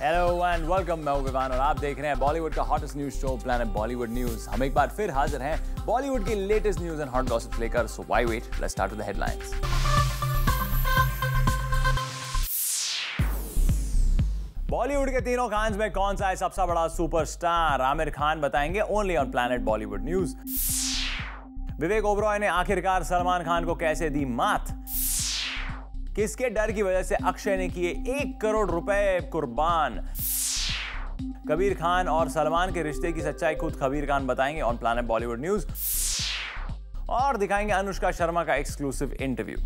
Hello and welcome, मैं हूं विवान और आप देख रहे हैं बॉलीवुड का hottest news show planet Bollywood news. हम एक बार फिर हाजिर हैं बॉलीवुड की latest news and hot gossips लेकर। So why wait, let's start with the headlines. Bollywood के तीनों खान्स में कौन सा है सबसे बड़ा सुपरस्टार? आमिर खान बताएंगे only on planet Bollywood news. Vivek Oberoi ने आखिरकार सलमान खान को कैसे दी मात? किसके डर की वजह से अक्षय ने किए 1 करोड़ रुपए कुर्बान? कबीर खान और सलमान के रिश्ते की सच्चाई खुद कबीर खान बताएंगे ऑन प्लैनेट बॉलीवुड न्यूज। और दिखाएंगे अनुष्का शर्मा का एक्सक्लूसिव इंटरव्यू।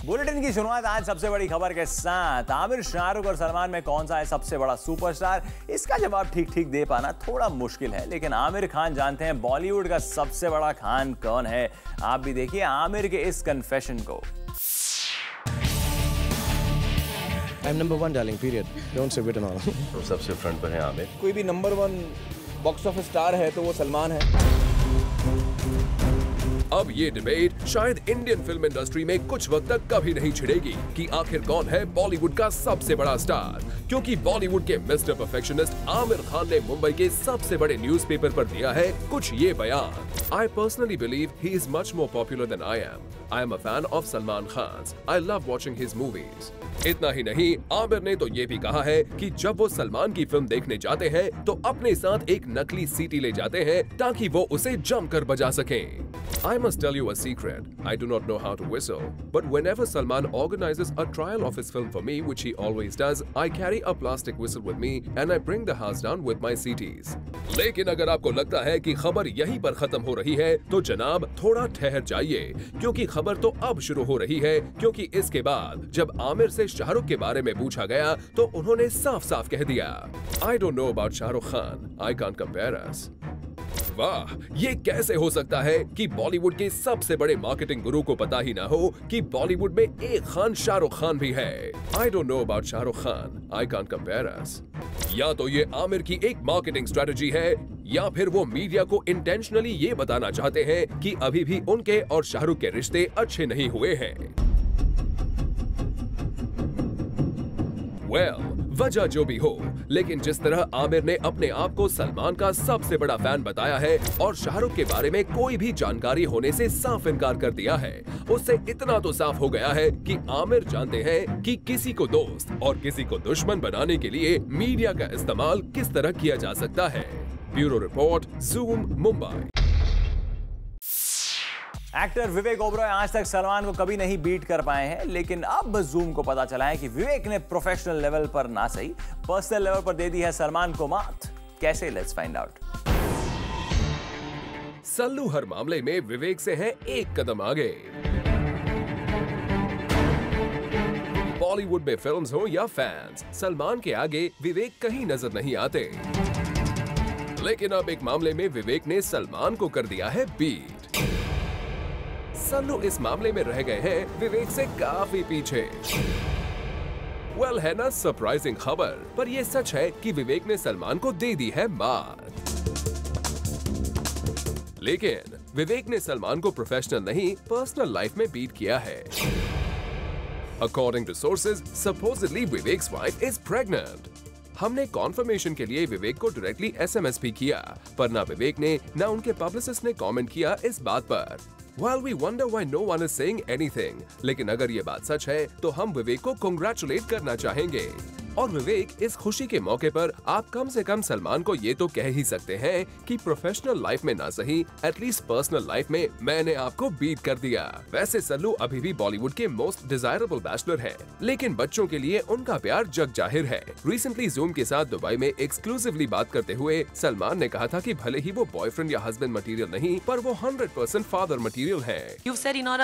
बुलेटिन की शुरुआत आज सबसे बड़ी खबर के साथ। आमिर, शाहरुख और सलमान में कौन सा है सबसे बड़ा सुपरस्टार? इसका जवाब ठीक ठीक दे पाना थोड़ा मुश्किल है, लेकिन आमिर खान जानते हैं बॉलीवुड का सबसे बड़ा खान कौन है। आप भी देखिए आमिर के इस कन्फेशन को। I'm number one darling, period. Don't say it and all. तो सबसे फ्रंट पर है आमिर। कोई भी नंबर 1 बॉक्स ऑफिस स्टार है तो वो सलमान है। अब ये डिबेट शायद इंडियन फिल्म इंडस्ट्री में कुछ वक्त तक कभी नहीं छिड़ेगी कि आखिर कौन है बॉलीवुड का सबसे बड़ा स्टार, क्योंकि बॉलीवुड के मिस्टर परफेक्शनिस्ट आमिर खान ने मुंबई के सबसे बड़े न्यूज़पेपर पर दिया है कुछ ये बयान। I personally believe he is much more popular than I am. I am a fan of Salman Khan's. I love watching his movies. इतना ही नहीं, आमिर ने तो ये भी कहा है कि जब वो सलमान की फिल्म देखने जाते हैं तो अपने साथ एक नकली सीटी ले जाते हैं ताकि वो उसे जमकर बजा सकें। I must tell you a secret. I do not know how to whistle, but whenever Salman organizes a trial of his film for me, which he always does, I carry a plastic whistle with me and I bring the house down with my CTs. लेकिन अगर आपको लगता है कि खबर यहीं पर खत्म हो रही है तो जनाब थोड़ा ठहर जाइए, क्योंकि खबर तो अब शुरू हो रही है। क्योंकि इसके बाद जब आमिर से शाहरुख के बारे में पूछा गया तो उन्होंने साफ-साफ कह दिया, I don't know about Shahrukh Khan. I can't compare us. वाह, ये कैसे हो सकता है कि बॉलीवुड के सबसे बड़े मार्केटिंग गुरु को पता ही ना हो कि बॉलीवुड में एक खान शाहरुख खान भी है। I don't know about Shahrukh Khan. I can't compare us. या तो ये आमिर की एक मार्केटिंग स्ट्रेटजी है या फिर वो मीडिया को इंटेंशनली ये बताना चाहते हैं कि अभी भी उनके और शाहरुख के रिश्ते अच्छे नहीं हुए हैं। वजह जो भी हो, लेकिन जिस तरह आमिर ने अपने आप को सलमान का सबसे बड़ा फैन बताया है और शाहरुख के बारे में कोई भी जानकारी होने से साफ इनकार कर दिया है, उससे इतना तो साफ हो गया है कि आमिर जानते हैं कि किसी को दोस्त और किसी को दुश्मन बनाने के लिए मीडिया का इस्तेमाल किस तरह किया जा सकता है। Bureau report, zoom, Mumbai. Actor Vivek Oberoi आज तक सलमान को कभी नहीं बीट कर पाए हैं, लेकिन अब जूम को पता चला है कि विवेक ने प्रोफेशनल लेवल पर ना सही पर्सनल लेवल पर दे दी है सलमान को मात। कैसे? Let's find out. सल्लू हर मामले में विवेक से है एक कदम आगे। बॉलीवुड में फिल्म्स हो या फैंस, सलमान के आगे विवेक कहीं नजर नहीं आते। लेकिन अब एक मामले में विवेक ने सलमान को कर दिया है बीट। सल्लू इस मामले में रह गए हैं विवेक से काफी पीछे। है ना सरप्राइजिंग खबर, पर यह सच है कि विवेक ने सलमान को दे दी है मात। लेकिन विवेक ने सलमान को प्रोफेशनल नहीं पर्सनल लाइफ में बीट किया है। According to sources, supposedly Vivek's wife is pregnant. हमने कॉन्फर्मेशन के लिए विवेक को डायरेक्टली SMS भी किया, पर ना विवेक ने ना उनके पब्लिसिस्ट ने कमेंट किया इस बात पर। While we wonder why no one is saying anything, लेकिन अगर ये बात सच है तो हम विवेक को कांग्रेचुलेट करना चाहेंगे। और विवेक, इस खुशी के मौके पर आप कम से कम सलमान को ये तो कह ही सकते हैं कि प्रोफेशनल लाइफ में ना सही, एटलीस्ट पर्सनल लाइफ में मैंने आपको बीट कर दिया। वैसे सल्लू अभी भी बॉलीवुड के मोस्ट डिजायरेबल बैचलर है, लेकिन बच्चों के लिए उनका प्यार जग जाहिर है। रिसेंटली जूम के साथ दुबई में एक्सक्लूसिवली बात करते हुए सलमान ने कहा था कि भले ही वो बॉयफ्रेंड या हस्बैंड मटेरियल नहीं, पर वो 100% फादर मटेरियल है। You've said you're not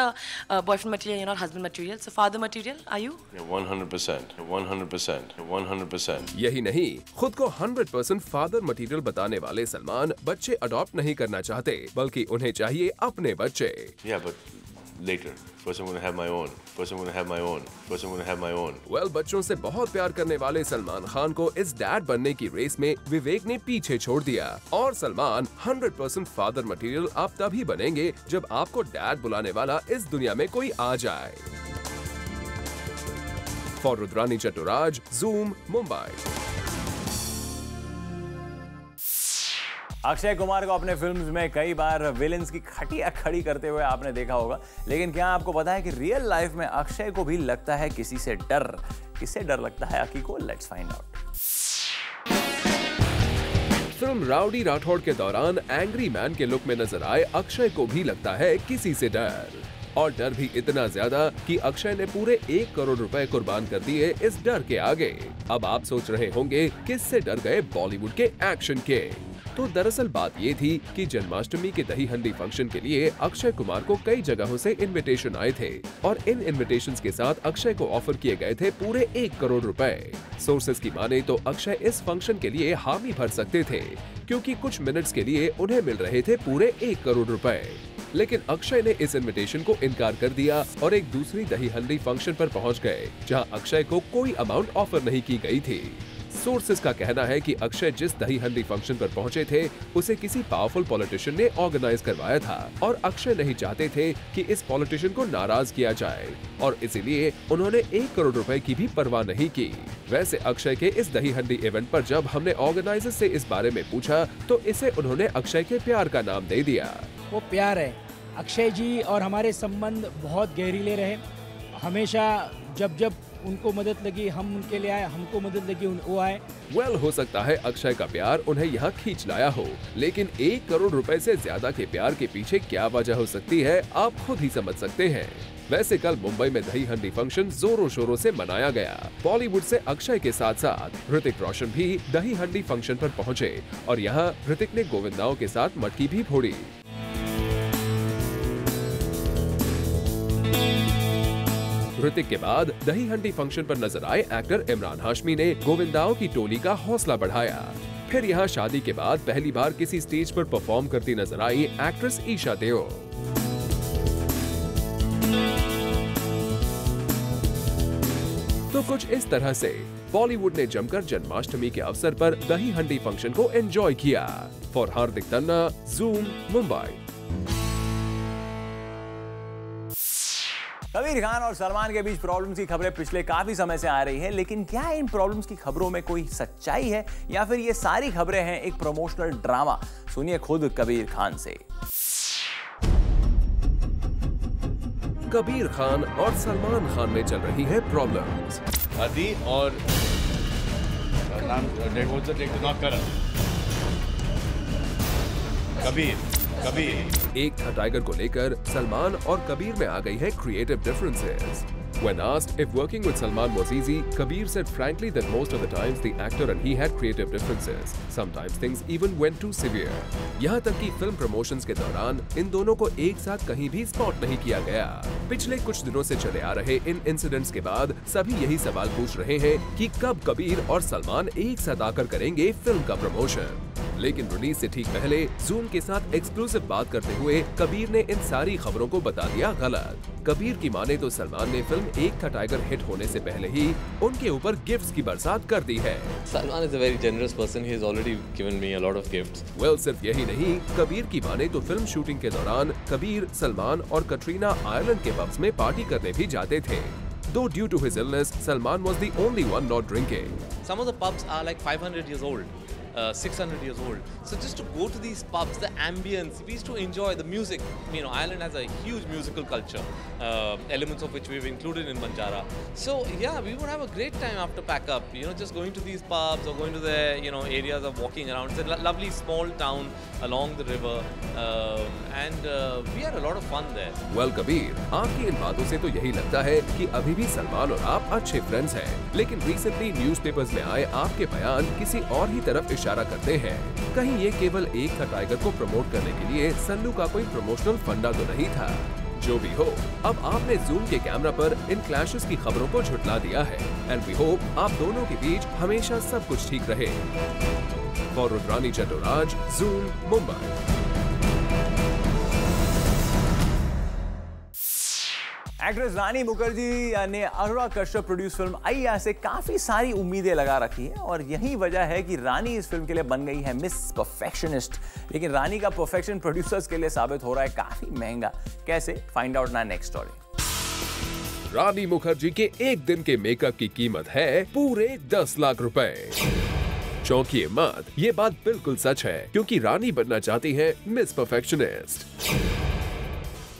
a boyfriend material, you're not husband material, so father material, are you? 100%, 100%, 100%. यही नहीं, खुद को 100% फादर मटेरियल बताने वाले सलमान बच्चे अडॉप्ट नहीं करना चाहते, बल्कि उन्हें चाहिए अपने बच्चे। Yeah, but later. First I'm gonna have my own. First I'm gonna have my own. First I'm gonna have my own. बच्चों से बहुत प्यार करने वाले सलमान खान को इस डैड बनने की रेस में विवेक ने पीछे छोड़ दिया और सलमान 100% फादर मटेरियल आप तभी बनेंगे जब आपको डैड बुलाने वाला इस दुनिया में कोई आ जाए। For Rudrani Chattoraj, Zoom, Mumbai. अक्षय कुमार को अपने फिल्म्स में कई बार विलेंस की खटिया खड़ी करते हुए आपने देखा होगा, लेकिन क्या आपको पता है कि रियल लाइफ में अक्षय को भी लगता है किसी से डर? किससे डर लगता है अकी को? Let's find out. Film rowdy Rathore के दौरान एंग्री मैन के लुक में नजर आए अक्षय को भी लगता है किसी से डर, और डर भी इतना ज्यादा कि अक्षय ने पूरे 1 करोड़ रुपए कुर्बान कर दिए इस डर के आगे। अब आप सोच रहे होंगे किससे डर गए बॉलीवुड के एक्शन के? तो दरअसल बात ये थी कि जन्माष्टमी के दही हंडी फंक्शन के लिए अक्षय कुमार को कई जगहों से इनविटेशन आए थे, और इन इनविटेशंस के साथ अक्षय को ऑफर किए गए थे पूरे 1 करोड़ रुपए। सोर्सेज की माने तो अक्षय इस फंक्शन के लिए हामी भर सकते थे, क्योंकि कुछ मिनट्स के लिए उन्हें मिल रहे थे पूरे 1 करोड़ रुपए। लेकिन अक्षय ने इस इनविटेशन को इनकार कर दिया और एक दूसरी दही हंडी फंक्शन पर पहुंच गए, जहां अक्षय को कोई अमाउंट ऑफर नहीं की गई थी। सोर्सेज का कहना है कि अक्षय जिस दही हंडी फंक्शन पर पहुंचे थे उसे किसी पावरफुल पॉलिटिशियन ने ऑर्गेनाइज करवाया था, और अक्षय नहीं चाहते थे कि इस पॉलिटिशियन को नाराज किया जाए, और इसीलिए उन्होंने 1 करोड़ रुपए की भी परवाह नहीं की। वैसे अक्षय के इस दही हंडी इवेंट पर जब हमने ऑर्गेनाइजर से इस बारे में पूछा तो इसे उन्होंने अक्षय के प्यार का नाम दे दिया। वो प्यार है। अक्षय जी और हमारे संबंध बहुत गहरीले रहे। हमेशा जब जब उनको मदद लगी हम उनके लिए आए, हमको मदद लगी वो आए। हो सकता है अक्षय का प्यार उन्हें यहाँ खींच लाया हो, लेकिन 1 करोड़ रुपए से ज्यादा के प्यार के पीछे क्या वजह हो सकती है आप खुद ही समझ सकते हैं। वैसे कल मुंबई में दही हंडी फंक्शन जोरों शोरों से मनाया गया। बॉलीवुड से अक्षय के साथ साथ ऋतिक रोशन भी दही हंडी फंक्शन पर पहुंचे, और यहाँ ऋतिक ने गोविंदाओं के साथ मटकी भी फोड़ी। ऋतिक के बाद दही हंडी फंक्शन पर नजर आए एक्टर इमरान हाशमी ने गोविंदाओं की टोली का हौसला बढ़ाया। फिर यहाँ शादी के बाद पहली बार किसी स्टेज पर परफॉर्म करती नजर आई एक्ट्रेस ईशा देओ। तो कुछ इस तरह से बॉलीवुड ने जमकर जन्माष्टमी के अवसर पर दही हंडी फंक्शन को एंजॉय किया। For Hardik Tanna, Zoom, Mumbai. Kabir Khan और सलमान के बीच प्रॉब्लम्स की खबरें पिछले काफी समय से आ रही हैं, लेकिन क्या इन प्रॉब्लम्स की खबरों में कोई सच्चाई है या फिर ये सारी खबरें हैं एक प्रमोशनल ड्रामा? सुनिए खुद कबीर खान से। कबीर खान और सलमान खान में चल रही है problems. Adi or what's the take? Not Karan. Kabir. एक था टाइगर को लेकर सलमान और कबीर में आ गई है creative differences. When asked if working with Salman was easy, Kabir said frankly that most of the times the actor and he had creative differences. Sometimes things even went too severe. यहाँ तक कि film promotions के दौरान इन दोनों को एक साथ कहीं भी स्पॉट नहीं किया गया। पिछले कुछ दिनों से चले आ रहे इन इंसिडेंट्स के बाद सभी यही सवाल पूछ रहे हैं कि कब कबीर और सलमान एक साथ आकर करेंगे फिल्म का प्रमोशन। लेकिन रिलीज से ठीक पहले Zoom के साथ एक्सक्लूसिव बात करते हुए कबीर ने इन सारी खबरों को बता दिया गलत। कबीर की माने तो सलमान ने फिल्म एक था टाइगर हिट होने से पहले ही उनके ऊपर गिफ्ट्स की बरसात कर दी है। Salman is a very generous person. He has already given me a lot of gifts. Well, सिर्फ यही नहीं, कबीर की माने तो फिल्म शूटिंग के दौरान कबीर, सलमान और कटरीना आयरलैंड के पब्स में पार्टी करने भी जाते थे। Though due to his illness, Salman was the only one not drinking. Some of the pubs are like 500 years old. 600 years old. So just to go to these pubs, the ambience, we used to enjoy the music. You know, Ireland has a huge musical culture, elements of which we've included in Banjara. So yeah, we would have a great time after pack up. You know, just going to these pubs or going to the areas of walking around. It's a lovely small town along the river, and we had a lot of fun there. Well, Kabir, आपकी इन बातों से तो यही लगता है कि अभी भी सलमान और आप अच्छे फ्रेंड्स हैं, लेकिन रिसेंटली न्यूज़पेपर्स में आए आपके बयान किसी और ही तरफ इशारा करते हैं। कहीं ये केवल एक था टाइगर को प्रमोट करने के लिए सल्लू का कोई प्रमोशनल फंडा तो नहीं था? जो भी हो, अब आपने Zoom के कैमरा पर इन क्लैशेस की खबरों को झुठला दिया है, एंड वी होप आप दोनों के बीच हमेशा सब कुछ ठीक रहे। For Rudrani Chattoraj, Zoom, Mumbai. Actress Rani Mukherjee ने अनुराग कश्यप प्रोड्यूस फिल्म अय्या से काफी सारी उम्मीदें लगा रखी है, और यही वजह है कि रानी इस फिल्म के लिए बन गई है मिस परफेक्शनिस्ट। लेकिन रानी का परफेक्शन प्रोड्यूसर्स के लिए साबित हो रहा है काफी महंगा। कैसे? फाइंड आउट ना नेक्स्ट स्टोरी। रानी मुखर्जी के एक दिन के मेकअप की कीमत है पूरे 10 लाख रुपए। चौंकिए मत, ये बात बिल्कुल सच है, क्योंकि रानी बनना चाहती है मिस परफेक्शनिस्ट।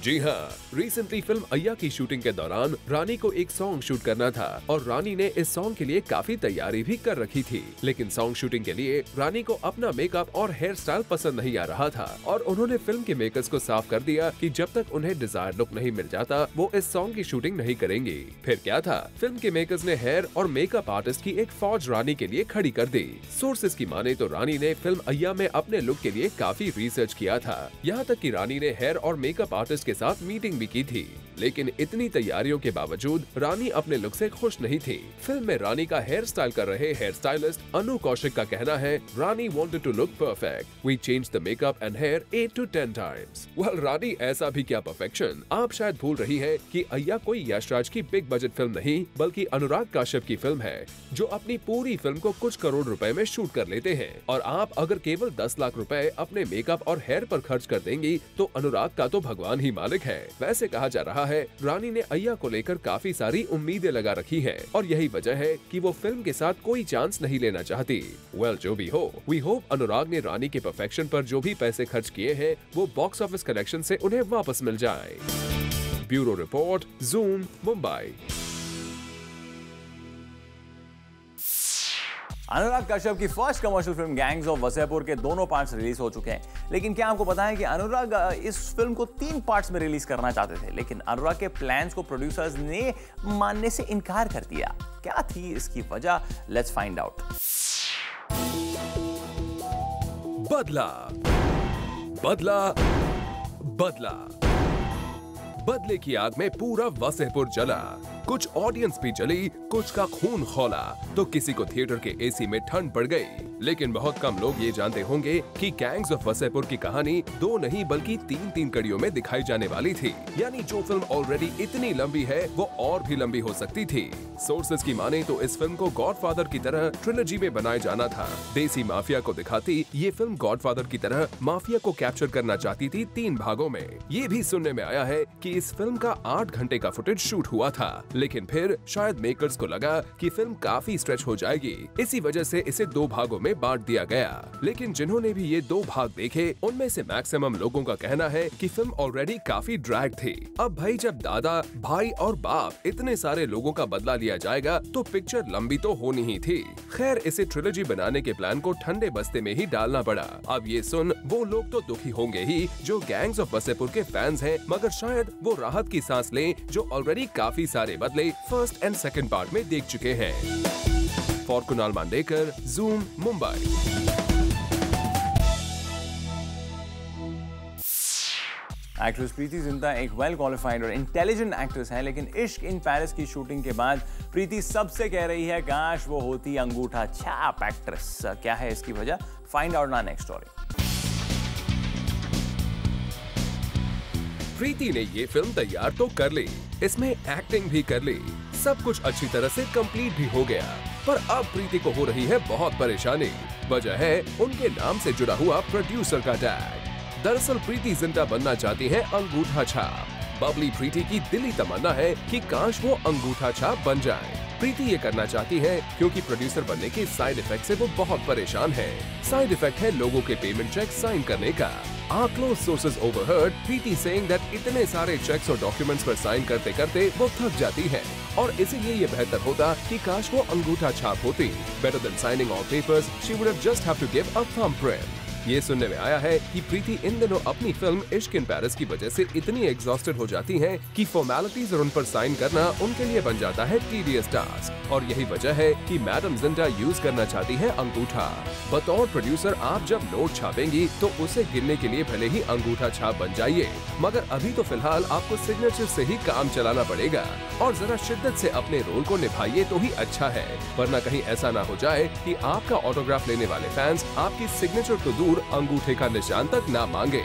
जी हाँ, रिसेंटली फिल्म अय्या की शूटिंग के दौरान रानी को एक सॉन्ग शूट करना था और रानी ने इस सॉन्ग के लिए काफी तैयारी भी कर रखी थी। लेकिन सॉन्ग शूटिंग के लिए रानी को अपना मेकअप और हेयर स्टाइल पसंद नहीं आ रहा था और उन्होंने फिल्म के मेकर्स को साफ कर दिया कि जब तक उन्हें डिजायर्ड लुक नहीं मिल जाता वो इस सॉन्ग की शूटिंग नहीं करेंगी। फिर क्या था, फिल्म के मेकर्स ने हेयर और मेकअप आर्टिस्ट की एक फौज रानी के लिए खड़ी कर दी। सोर्सेज की माने तो रानी ने फिल्म अय्या में अपने लुक के लिए काफी रिसर्च किया था, यहाँ तक कि रानी ने हेयर और मेकअप आर्टिस्ट के साथ मीटिंग भी की थी। लेकिन इतनी तैयारियों के बावजूद रानी अपने लुक से खुश नहीं थी। फिल्म में रानी का हेयर स्टाइल कर रहे हेयर स्टाइलिस्ट अनु कौशिक का कहना है, Rani wanted to look perfect. We changed the makeup and hair 8 to 10 times. Well, Rani ऐसा भी क्या परफेक्शन। आप शायद भूल रही है कि अय्या कोई यशराज की बिग बजट फिल्म नहीं बल्कि अनुराग काश्यप की फिल्म है, जो अपनी पूरी फिल्म को कुछ करोड़ रुपए में शूट कर लेते हैं। और आप अगर केवल 10 लाख रुपए अपने मेकअप और हेयर पर खर्च कर देंगी तो अनुराग का तो भगवान ही मालिक है। वैसे कहा जा रहा है रानी ने अय्या को लेकर काफी सारी उम्मीदें लगा रखी हैं और यही वजह है कि वो फिल्म के साथ कोई चांस नहीं लेना चाहती। वेल, जो भी हो, वी होप अनुराग ने रानी के परफेक्शन पर जो भी पैसे खर्च किए हैं वो बॉक्स ऑफिस कलेक्शन से उन्हें वापस मिल जाए। Bureau report, zoom, Mumbai. Anurag Kashyap की first commercial film gangs of Wasseypur के दोनों पार्ट्स रिलीज हो चुके हैं। लेकिन क्या आपको पता है कि अनुराग इस फिल्म को 3 पार्ट्स में रिलीज करना चाहते थे, लेकिन अनुराग के प्लान्स को प्रोड्यूसर्स ने मानने से इनकार कर दिया। क्या थी इसकी वजह? Let's find out. बदला, बदला, बदला। बदले की आग में पूरा वसेपुर जला। कुछ ऑडियंस भी जली, कुछ का खून खौला, तो किसी को थिएटर के एसी में ठंड पड़ गई। लेकिन बहुत कम लोग ये जानते होंगे कि गैंग्स ऑफ वसेपुर की कहानी 2 नहीं बल्कि 3 कड़ियों में दिखाई जाने वाली थी। यानी जो फिल्म ऑलरेडी इतनी लंबी है वो और भी लंबी हो सकती थी। सोर्सेज की माने तो इस फिल्म को गॉडफादर की तरह ट्रिलॉजी में बनाया जाना था। देसी माफिया को दिखाती ये फिल्म गॉडफादर की तरह माफिया को कैप्चर करना चाहती थी 3 भागों में। ये भी सुनने में आया है कि इस फिल्म का 8 घंटे का फुटेज शूट हुआ था, लेकिन फिर शायद मेकर्स को लगा कि फिल्म काफी स्ट्रेच हो जाएगी, इसी वजह से इसे 2 भागों में बांट दिया गया। लेकिन जिन्होंने भी ये 2 भाग देखे उनमें से मैक्सिमम लोगों का कहना है कि फिल्म ऑलरेडी काफी ड्रैग थी। अब भाई, जब दादा, भाई और बाप इतने सारे लोगों का बदला लिया जाएगा तो पिक्चर लंबी तो होनी ही थी। खैर, इसे ट्रिलॉजी बनाने के प्लान को ठंडे बस्ते में ही डालना पड़ा। अब ये सुन वो लोग तो दुखी होंगे ही जो गैंग्स ऑफ वसेपुर के फैंस हैं, मगर शायद वो राहत की सांस लें जो ऑलरेडी काफी सारे बदले फर्स्ट एंड सेकंड पार्ट में देख चुके हैं। For Kunal Mandekar, zoom, Mumbai. Actress Preity Zinta एक वेल क्वालिफाइड और इंटेलिजेंट एक्ट्रेस हैं, लेकिन इश्क इन पेरिस की शूटिंग के बाद प्रीति सबसे कह रही है काश वो होती अंगूठा छाप एक्ट्रेस। क्या है इसकी वजह? फाइंड आउट ना नेक्स्ट स्टोरी। प्रीति ने ये फिल्म तैयार तो कर ली, इसमें एक्टिंग भी कर ली, सब कुछ अच्छी तरह से कंप्लीट भी हो गया, पर अब प्रीति को हो रही है बहुत परेशानी। वजह है उनके नाम से जुड़ा हुआ प्रोड्यूसर का टैग। दरअसल प्रीति जिंटा बनना चाहती है अंगूठा छाप। बबली प्रीति की दिली तमन्ना है कि काश वो अंगूठा छाप बन जाए। प्रीति ये करना चाहती है क्योंकि प्रोड्यूसर बनने के साइड इफेक्ट से वो बहुत परेशान है। साइड इफेक्ट है लोगों के पेमेंट चेक साइन करने का। Our close sources overheard Preeti saying that इतने सारे चेक्स और डॉक्यूमेंट्स पर साइन करते करते वो थक जाती है और इसीलिए ये बेहतर होता कि काश वो अंगूठा छाप होती। Better than signing all papers, she would have just have to give a thumbprint. ये सुनने में आया है कि प्रीति इन दिनों अपनी फिल्म इश्क इन पेरिस की वजह से इतनी एग्जॉस्टेड हो जाती हैं कि फॉर्मेलिटीज और उन पर साइन करना उनके लिए बन जाता है टीडियस टास्क। और यही वजह है कि मैडम जिंटा यूज करना चाहती है अंगूठा। बतौर प्रोड्यूसर आप जब नोट छापेंगी तो उसे गिनने के लिए भले ही अंगूठा छाप बन जाइए, मगर अभी तो फिलहाल आपको सिग्नेचर से ही काम चलाना पड़ेगा और जरा शिद्दत से अपने रोल को निभाइए तो ही अच्छा है, वरना कहीं ऐसा ना हो जाए कि आपका ऑटोग्राफ लेने वाले फैंस आपकी सिग्नेचर तो दूर अंगूठे का निशान तक ना मांगे।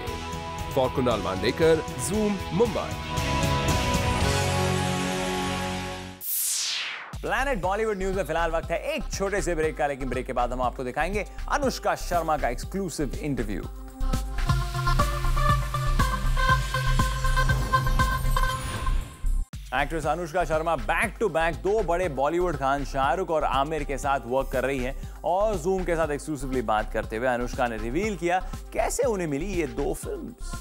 For Kunal Mandekar, zoom, Mumbai. Planet Bollywood news में फिलहाल वक्त है एक छोटे से ब्रेक का, लेकिन ब्रेक के बाद हम आपको दिखाएंगे अनुष्का शर्मा का exclusive interview. Actress Anushka Sharma back to back दो बड़े बॉलीवुड खान शाहरुख और आमिर के साथ वर्क कर रही हैं और जूम के साथ एक्सक्लूसिवली बात करते हुए अनुष्का ने रिवील किया कैसे उन्हें मिली ये दो films.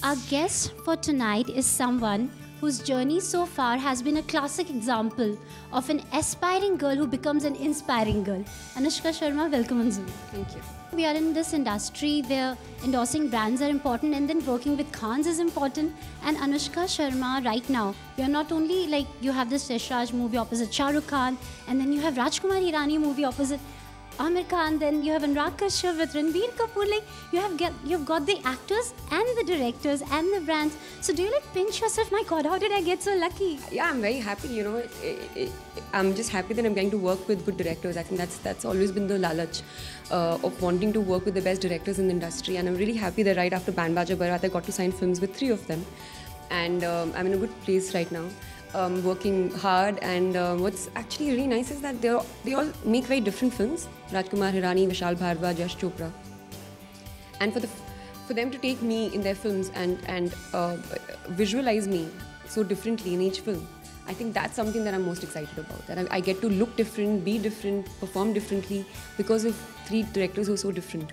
Our guest for tonight is someone whose journey so far has been a classic example of an aspiring girl who becomes an inspiring girl. Anushka Sharma, welcome on Zoom. Thank you. We are in this industry where endorsing brands are important and then working with Khans is important. And Anushka Sharma, right now, you're not only like you have this Yash Raj movie opposite Shah Rukh Khan, and then you have Rajkumar Hirani movie opposite Amir Khan, then you have Anurag Kashyap with Ranbir Kapoor. Like you've got the actors and the directors and the brands. So do you like pinch yourself? My God, how did I get so lucky? Yeah, I'm very happy. You know, I'm just happy that I'm getting to work with good directors. I think that's always been the lalach of wanting to work with the best directors in the industry. And I'm really happy that right after Band Baja Barat, I got to sign films with 3 of them. And I'm in a good place right now. Working hard, and what's actually really nice is that they all make very different films. Rajkumar Hirani, Vishal Bhardwaj, Yash Chopra, and for them to take me in their films and visualize me so differently in each film, I think that's something that I'm most excited about. That I get to look different, be different, perform differently because of 3 directors who are so different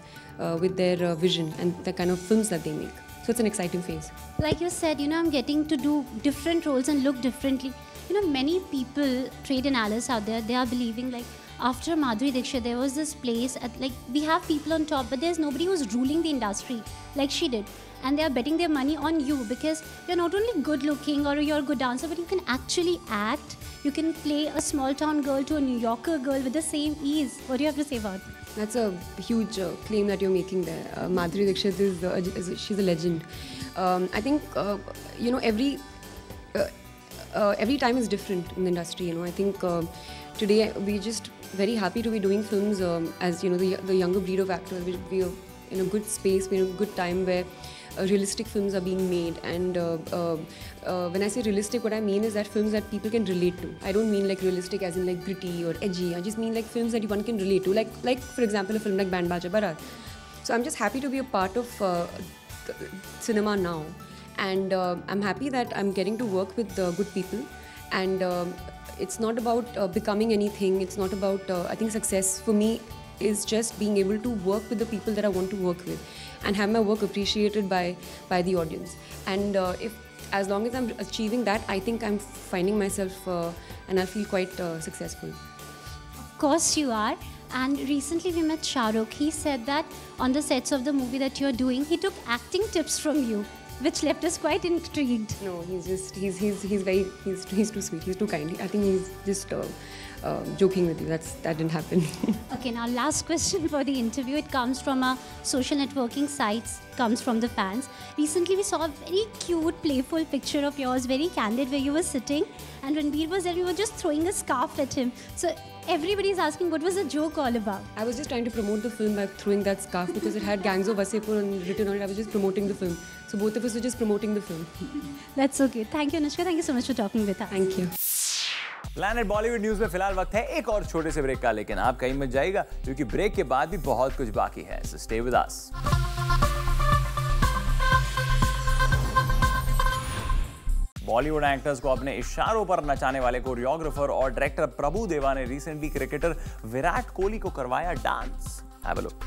with their vision and the kind of films that they make. So it's an exciting phase. Like you said, you know, I'm getting to do different roles and look differently. You know, many people, trade analysts out there, they are believing like after Madhuri Dixit, there was this place at like we have people on top, but there's nobody who's ruling the industry like she did. And they are betting their money on you because you're not only good looking or you're a good dancer, but you can actually act. You can play a small town girl to a New Yorker girl with the same ease. What do you have to say about it? That's a huge claim that you're making there. Madhuri Dixit she's a legend. I think you know every time is different in the industry. You know, I think today we're just very happy to be doing films as you know the younger breed of actors. We are in a good space. We're in a good time where realistic films are being made, and when I say realistic, what I mean is that films that people can relate to. I don't mean like realistic as in like gritty or edgy. I just mean like films that one can relate to, like for example a film like Band Baja Barat. So I'm just happy to be a part of cinema now, and I'm happy that I'm getting to work with good people, and it's not about becoming anything. It's not about I think success for me is just being able to work with the people that I want to work with and have my work appreciated by the audience. And as long as I'm achieving that, I think I'm finding myself and I feel quite successful. Of course you are. And recently we met Shah Rukh. He said that on the sets of the movie that you're doing, he took acting tips from you, which left us quite intrigued. No, he's too sweet. He's too kind. I think he's just joking with you. That didn't happen. Okay, now last question for the interview. It comes from our social networking sites, comes from the fans. Recently we saw a very cute, playful picture of yours, very candid, where you were sitting and Ranbir was there, you were just throwing a scarf at him. So everybody's asking, what was the joke all about? I was just trying to promote the film by throwing that scarf because it had Gangs of Wasseypur written on it. I was just promoting the film. So both of us were just promoting the film. That's okay. Thank you, Anushka. Thank you so much for talking with us. Thank you. Planet Bollywood news में फिलहाल वक्त है एक और छोटे से break का, लेकिन आप कहीं मत जाइएगा क्योंकि ब्रेक के बाद भी बहुत कुछ बाकी है। So stay with us. Bollywood actors को अपने इशारों पर नचाने वाले कोरियोग्राफर और डायरेक्टर प्रभु देवा ने रिसेंटली क्रिकेटर विराट कोहली को करवाया dance. Have a look.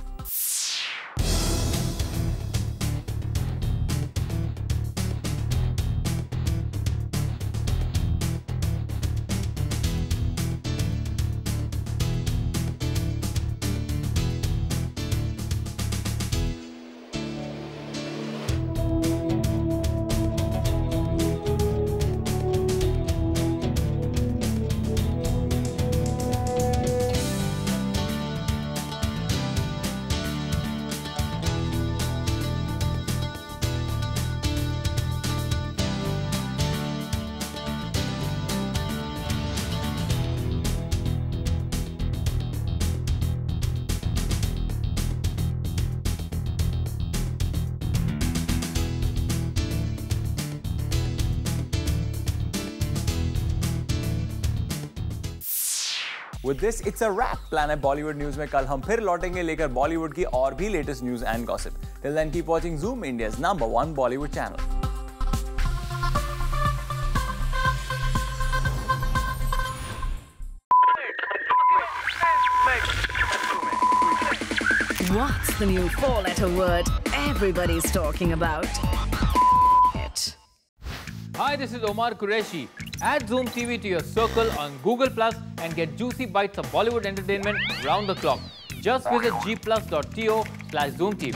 With this, it's a wrap. Planet Bollywood news में कल हम फिर लौटेंगे लेकर बॉलीवुड की और भी latest news and gossip. Till then, keep watching Zoom, India's #1 Bollywood channel. What's the new four-letter word everybody's talking about? It. Hi, this is Omar Qureshi. Add Zoom TV to your circle on Google Plus and get juicy bites of Bollywood entertainment round the clock. Just visit gplus.to/ZoomTV.